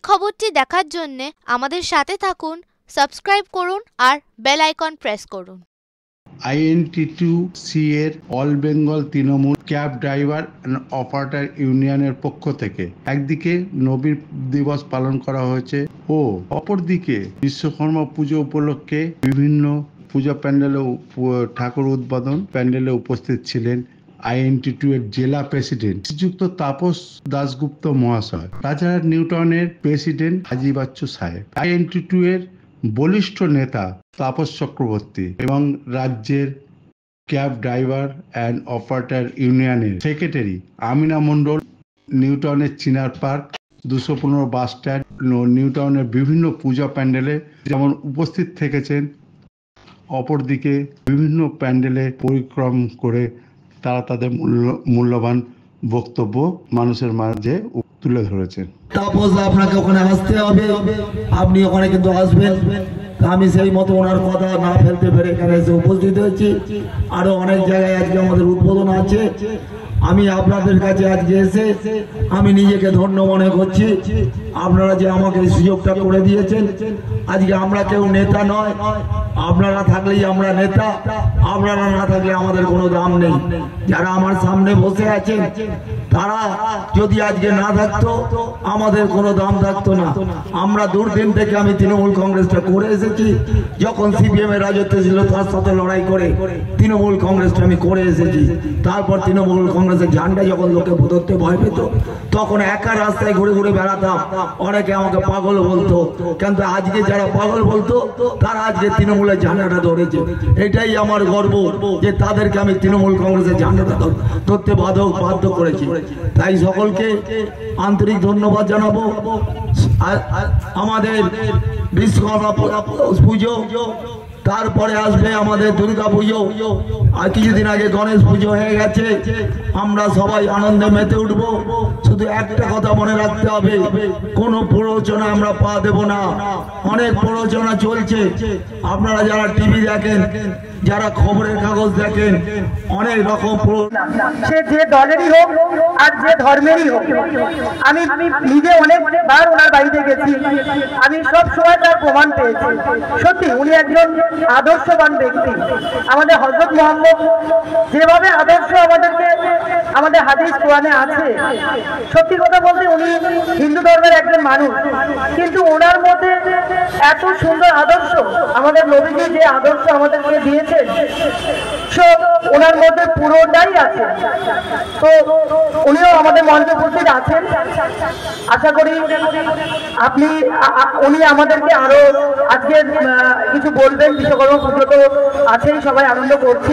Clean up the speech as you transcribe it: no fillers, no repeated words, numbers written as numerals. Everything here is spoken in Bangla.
খবরটি দেখার জন্য আমাদের সাথে থাকুন, সাবস্ক্রাইব করুন আর বেল আইকন প্রেস করুন। INTTUC এর all Bengal Trinamool cab driver and operator ইউনিয়নের পক্ষ থেকে একদিকে নবীন দিবস পালন করা হয়েছে ও অপরদিকে বিশ্বকর্মা পুজো উপলক্ষে বিভিন্ন পূজা প্যান্ডেলে ঠাকুর উদ্বোধন প্যান্ডেলে উপস্থিত ছিলেন INTTU এর জেলা প্রেসিডেন্ট শ্রীযুক্ত তাপস দাশগুপ্ত মহাশয়, রাজারহাট নিউটাউনের প্রেসিডেন্ট হাজি বাচ্চু সাহেব, INTTU এর বলিষ্ঠ নেতা তাপস চক্রবর্তী এবং রাজ্যের ক্যাব ড্রাইভার অ্যান্ড অপারেটর ইউনিয়নের সেক্রেটারি আমিনা মণ্ডল, নিউটাউনের চিনার পার্ক 215 বাস স্ট্যান্ড, নিউটাউনের বিভিন্ন পূজা প্যান্ডেলে যেমন উপস্থিত থেকেছেন, অপরদিকে বিভিন্ন প্যান্ডেলে পরিক্রম করে তারা তাদের মূল্যবান বক্তব্য মানুষের মাঝে তুলে ধরেছেন। তাপস আপনাকে ওখানে আসতে হবে, আপনি ওখানে কিন্তু আসবেন। আমি সেই মতো ওনার কথা না ফেলতে পেরে এখানে এসে উপস্থিত হয়েছি। আরো অনেক জায়গায় আজকে আমাদের উদ্বোধন আছে। আমি আপনাদের কাছে আজকে এসে আমি নিজেকে ধন্য মনে করছি, আপনারা যে আমাকে এই সুযোগটা করে দিয়েছেন। আজকে আমরা কেউ নেতা নয়, আপনারা থাকলেই আমরা নেতা, আপনারা না থাকলে আমাদের কোনো দাম নেই। যারা আমার সামনে বসে আছেন তারা যদি আজকে না থাকতো আমাদের কোনো দাম থাকতো না। আমরা দুর্দিন থেকে আমি তৃণমূল কংগ্রেসটা করে এসেছি। যখন CPM এর রাজত্ব ছিল তার সাথে লড়াই করে তৃণমূল কংগ্রেসটা আমি করে এসেছি। তারপর তৃণমূল কংগ্রেসের ঝান্ডা যখন লোকে ধরতে ভয় পেত তখন একা রাস্তায় ঘুরে ঘুরে বেড়াতাম। অনেকে আমাকে পাগল বলতো, কিন্তু আজকে যারা পাগল বলতো তারা আজকে তৃণমূলের ঝান্ডাটা ধরেছে। এটাই আমার গর্ব যে তাদেরকে আমি তৃণমূল কংগ্রেসের ঝান্ডাটা ধরতে বাধ্য করেছি। তাই সকলকে আন্তরিক ধন্যবাদ জানাবো। আমাদের বিশ্বকর্মা পুজো, তারপরে আসবে আমাদের দুর্গা পুজো, আর কিছুদিন আগে গণেশ পুজো হয়ে গেছে। আমরা সবাই আনন্দে মেতে উঠবো। শুধু একটা কথা মনে রাখতে হবে, কোনো প্ররোচনা আমরা পা দেব না। অনেক প্ররোচনা চলছে, আপনারা যারা টিভি দেখেন, যারা খবরের কাগজ দেখেন, অনেক রকম সে যে দলেরই হোক আর যে ধর্মেরই হোক। আমি নিজে অনেকবার ওনার বাড়িতে গেছি, আমি সব সময় তার প্রমাণ পেয়েছি। সত্যি উনি একজন আদর্শবান ব্যক্তি। আমাদের হযরত মুহাম্মদ যেভাবে আদর্শ আমাদেরকে আমাদের হাদিস কোরআনে আছে, সত্যি কথা বলতে উনি হিন্দু ধর্মের একজন মানুষ, কিন্তু ওনার মধ্যে এত সুন্দর আদর্শ, আমাদের নবীজি যে আদর্শ আমাদেরকে দিয়েছেন সব ওনার মধ্যে পুরোটাই আছে। তো উনিও আমাদের মঞ্চে উপস্থিত আছেন। আশা করি উনি আমাদেরকে আরো আজকে কিছু বলবেন। বিশ্বকর্মা পুজো তো আছেই, সবাই আনন্দ করছি।